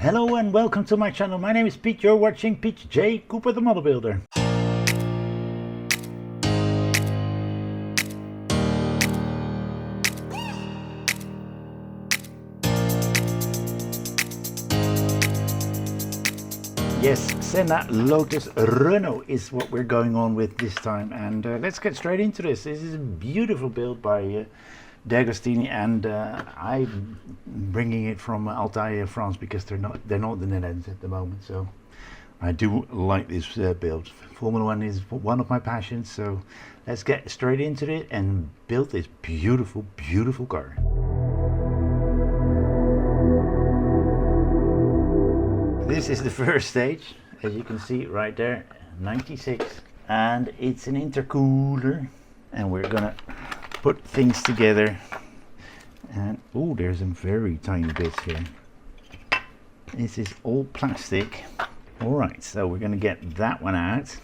Hello and welcome to my channel. My name is Pete. You're watching Pete J. Cooper the Model Builder. Yes, Senna Lotus Renault is what we're going on with this time, and let's get straight into this. This is a beautiful build by D'Agostini, and I'm bringing it from Altair, France, because they're not in the Netherlands at the moment. So I do like this build. Formula One is one of my passions, so let's get straight into it and build this beautiful, beautiful car. This is the first stage, as you can see right there, 96, and it's an intercooler, and we're gonna put things together. And oh, there's some very tiny bits here. This is all plastic. All right, so we're gonna get that one out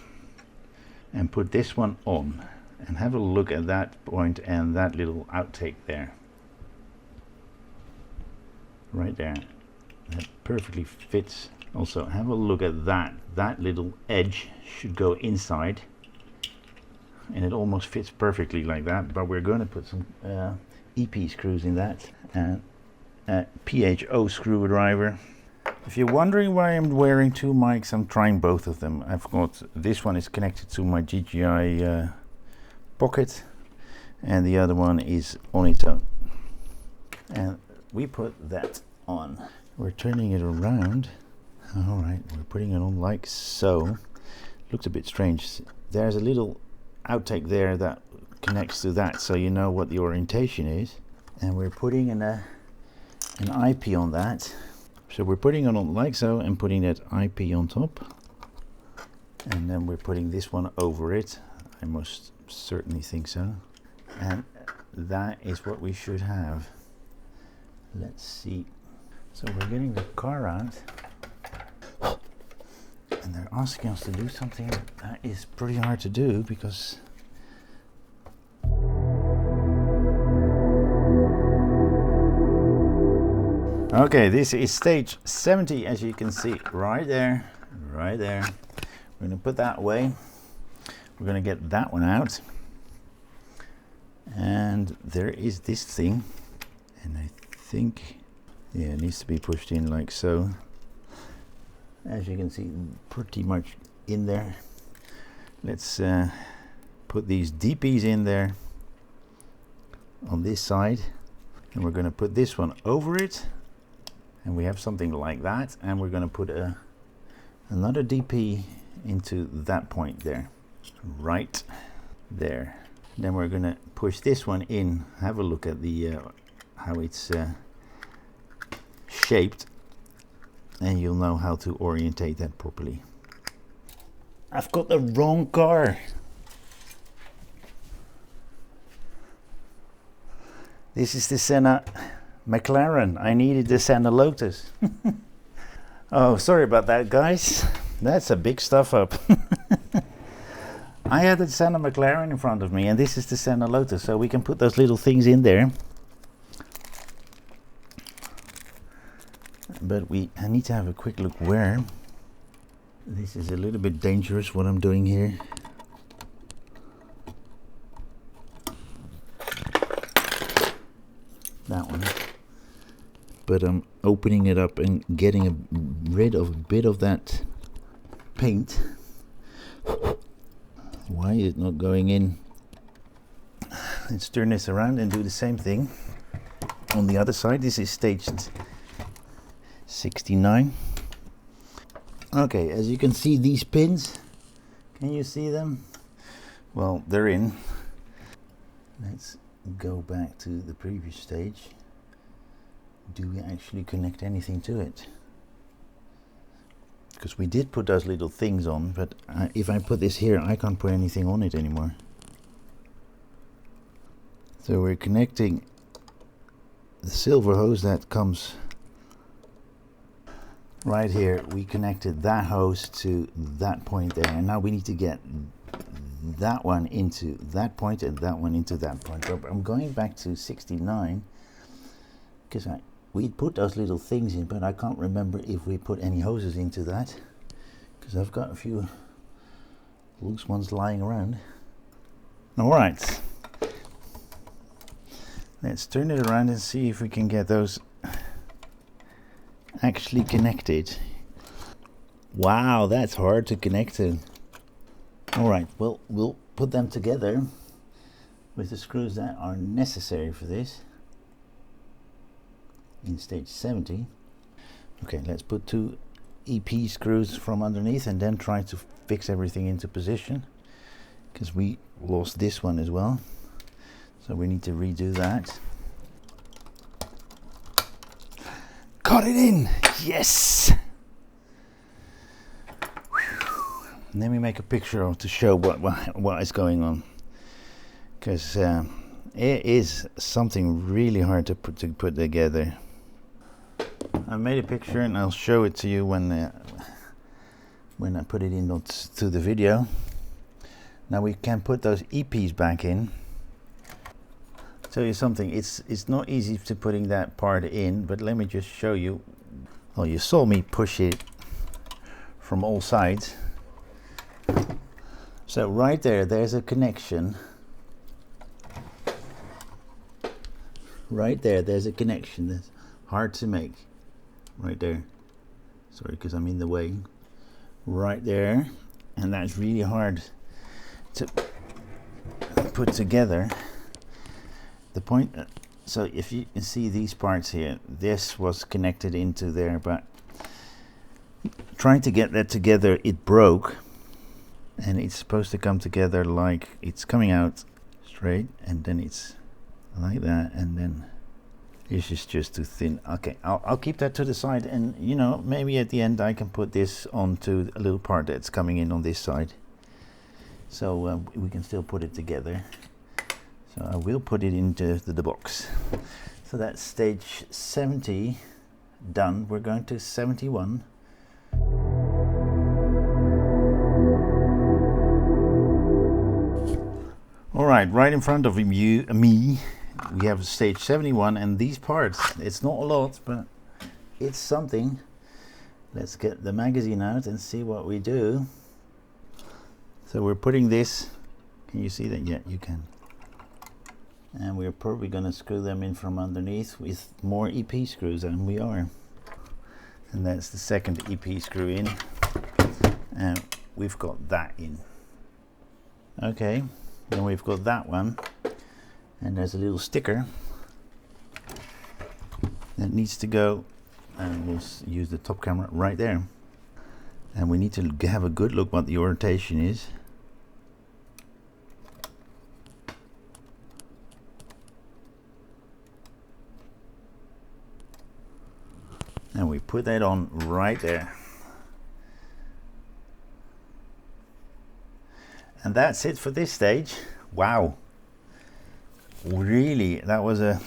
and put this one on, and have a look at that point and that little outtake there, right there. That perfectly fits. Also, have a look at that. That little edge should go inside, and it almost fits perfectly like that. But we're going to put some EP screws in that, and a PHO screwdriver. If you're wondering why I'm wearing two mics, I'm trying both of them. I've got this one is connected to my GGI pocket, and the other one is on its own. And we put that on. We're turning it around. All right, we're putting it on like so. Looks a bit strange. There's a little outtake there that connects to that, so you know what the orientation is. And we're putting an IP on that. So we're putting it on like so and putting that IP on top. And then we're putting this one over it. I most certainly think so. And that is what we should have. Let's see. So we're getting the car out, and they're asking us to do something that is pretty hard to do, because okay, this is stage 70, as you can see right there, right there. We're going to put that away. We're going to get that one out, and there is this thing, and I think, yeah, it needs to be pushed in like so. As you can see, pretty much in there. Let's put these DPs in there on this side, and we're going to put this one over it, and we have something like that, and we're going to put another DP into that point there, right there. Then we're going to push this one in. Have a look at the how it's shaped, and you'll know how to orientate that properly. I've got the wrong car. This is the Senna McLaren. I needed the Senna Lotus. Oh, sorry about that, guys. That's a big stuff up. I had the Senna McLaren in front of me, and this is the Senna Lotus, so we can put those little things in there. But I need to have a quick look where. This is a little bit dangerous what I'm doing here. That one. But I'm opening it up and getting rid of a bit of that paint. Why is it not going in? Let's turn this around and do the same thing on the other side. This is staged 69. Okay, as you can see, these pins, can you see them? Well, they're in. Let's go back to the previous stage. Do we actually connect anything to it? Because we did put those little things on, but if I put this here, I can't put anything on it anymore. So we're connecting the silver hose that comes right here. We connected that hose to that point there, and now we need to get that one into that point and that one into that point. But I'm going back to 69 because we put those little things in, but I can't remember if we put any hoses into that, because I've got a few loose ones lying around. All right, let's turn it around and see if we can get those actually connected. Wow, that's hard to connect to. All right, well, we'll put them together with the screws that are necessary for this in stage 70. Okay, let's put 2 EP screws from underneath and then try to fix everything into position, because we lost this one as well, so we need to redo that. Got it in! Yes! Let me make a picture to show what is going on, because it is something really hard to put together. I made a picture and I'll show it to you when I put it in to the video. Now we can put those EPs back in. I'll tell you something, it's not easy to putting that part in, but let me just show you. Well, you saw me push it from all sides. So right there's a connection. Right there's a connection that's hard to make. Right there. Sorry, because I'm in the way. Right there. And that's really hard to put together. The point, so if you can see these parts here, this was connected into there, but trying to get that together, it broke. And it's supposed to come together like it's coming out straight, and then it's like that, and then this is just too thin. Okay, I'll keep that to the side, and you know, maybe at the end I can put this onto a little part that's coming in on this side, so we can still put it together. So I will put it into the box. So that's stage 70 done. We're going to 71. Alright, right in front of me, we have stage 71, and these parts, it's not a lot, but it's something. Let's get the magazine out and see what we do. So we're putting this, can you see that? Yeah, you can. And we're probably going to screw them in from underneath with more EP screws, and we are. And that's the second EP screw in, and we've got that in. Okay. Then we've got that one, and there's a little sticker that needs to go, and we'll use the top camera right there, and we need to have a good look what the orientation is. And we put that on right there. And that's it for this stage. Wow, really, that was a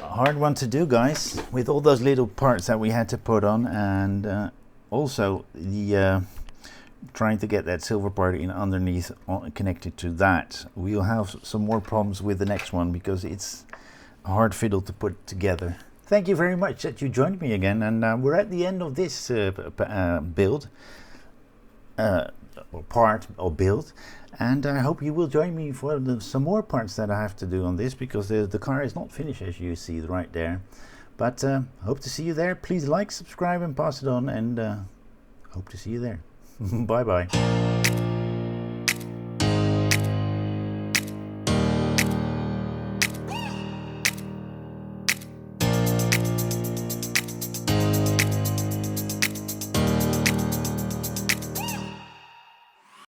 hard one to do, guys, with all those little parts that we had to put on, and also the trying to get that silver part in underneath connected to that. We'll have some more problems with the next one because it's a hard fiddle to put together. Thank you very much that you joined me again, and we're at the end of this build. Or part or build, and I hope you will join me for some more parts that I have to do on this, because the car is not finished, as you see right there. But hope to see you there. Please like, subscribe, and pass it on, and hope to see you there. Bye bye.